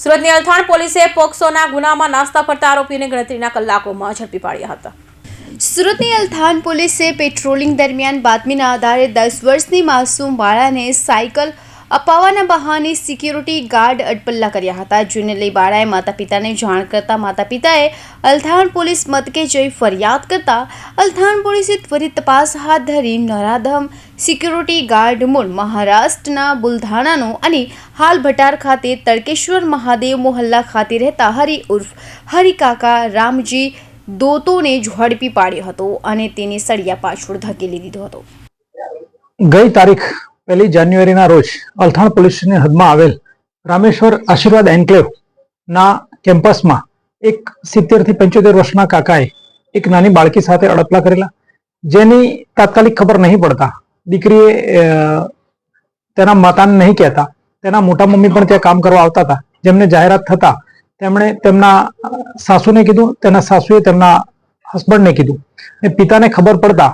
સુરતની અલથાણ પોલીસે પોક્સોના ગુનામાં નાસ્તા ફરતા આરોપીને ગણતરીના કલાકોમાં ઝડપી પાડ્યા હતા। સુરતની અલથાણ પોલીસે પેટ્રોલિંગ દરમિયાન બાતમીના આધારે 10 વર્ષની માસૂમ બાળાને સાયકલ અપાવવાના બહાને સિક્યુરિટી ગાર્ડ અડપલ્લા કર્યા હતા, જેને લઈ બાળાએ માતા પિતાને જાણ કરતા માતા પિતાએ અલથાણ પોલીસ મથકે જઈ ફરિયાદ કરતા અલથાણ પોલીસે ત્વરિત તપાસ હાથ ધરી નરાધમ સિક્યુરિટી ગાર્ડ મૂળ મહારાષ્ટ્રના બુલધાણાનો અને હાલ ભટાર ખાતે તડકેશ્વર મહાદેવ મોહલ્લા ખાતે રહેતા હરિ ઉર્ફ હરિકાકા રામજી દોતોને ઝડપી પાડ્યો હતો અને તેને સળિયા પાછળ ધકેલી દીધો હતો। ગઈ તારીખ 1 જાન્યુઆરીના રોજ અલથાણ પોલીસની હદમાં આવેલ રામેશ્વર આશીર્વાદ એન્કલેવ ના કેમ્પસમાં એક 70 થી 75 વર્ષના કાકાએ એક નાની બાળકી સાથે અડપલા કરેલા, જેની તાત્કાલિક ખબર નહીં પડતા દીકરીએ તેના માતાને નહીં કહેતા તેના મોટા મમ્મી પણ ત્યાં કામ કરવા આવતા હતા, જેમને જાહેરાત થતા તેમણે તેમના સાસુને કીધું, તેના સાસુએ તેમના હસબન્ડને કીધું અને પિતાને ખબર પડતા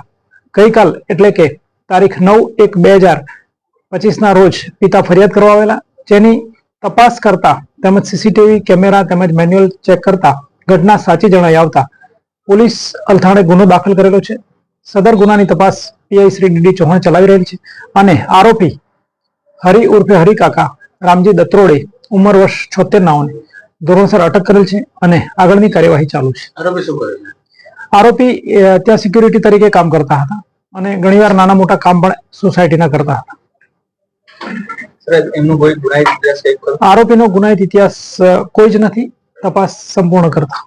ગઈકાલ એટલે કે તારીખ 9/1/2025 ના રોજ પિતા ફરિયાદ કરવા આવેલા, જેની તપાસ કરતા તેમજ સીસીટીવી કેમેરા તેમજ મેન્યુઅલ ચેક કરતા ઘટના સાચી જણાઈ આવતા પોલીસ અલથાણે ગુનો દાખલ કરેલો છે। સદર ગુનાની તપાસ પીઆઈ શ્રી ડીડી ચૌહાણ ચલાવી રહેલ છે અને આરોપી હરિ ઉર્ફે હરિકાકા રામજી દત્રોડે ઉંમર વર્ષ 76 નાઓને ધોરણસર અટક કરેલ છે અને આગળની કાર્યવાહી ચાલુ છે। આરોપી શું કરે છે? આરોપી ત્યાં સિક્યુરિટી તરીકે કામ કરતા હતા અને ઘણીવાર નાના મોટા કામ પણ સોસાયટીના કરતા હતા। એમનો કોઈ ગુનાહિત ઇતિહાસ? આરોપીનો ગુનાહિત ઇતિહાસ કોઈ જ નથી, તપાસ સંપૂર્ણ કરતા